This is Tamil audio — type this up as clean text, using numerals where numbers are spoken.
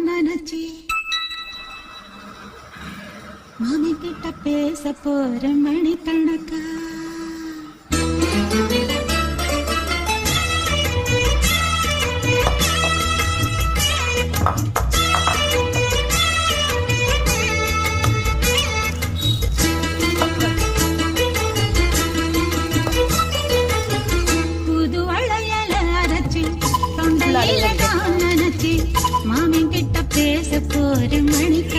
நினைச்சி மாமி கிட்ட பேச போற மணிக்கணக்கா புது வளையல அரைச்சி தொண்டையில தான் நினைச்சி மாமி கிட்ட பேச போற மணிக்கணக்கா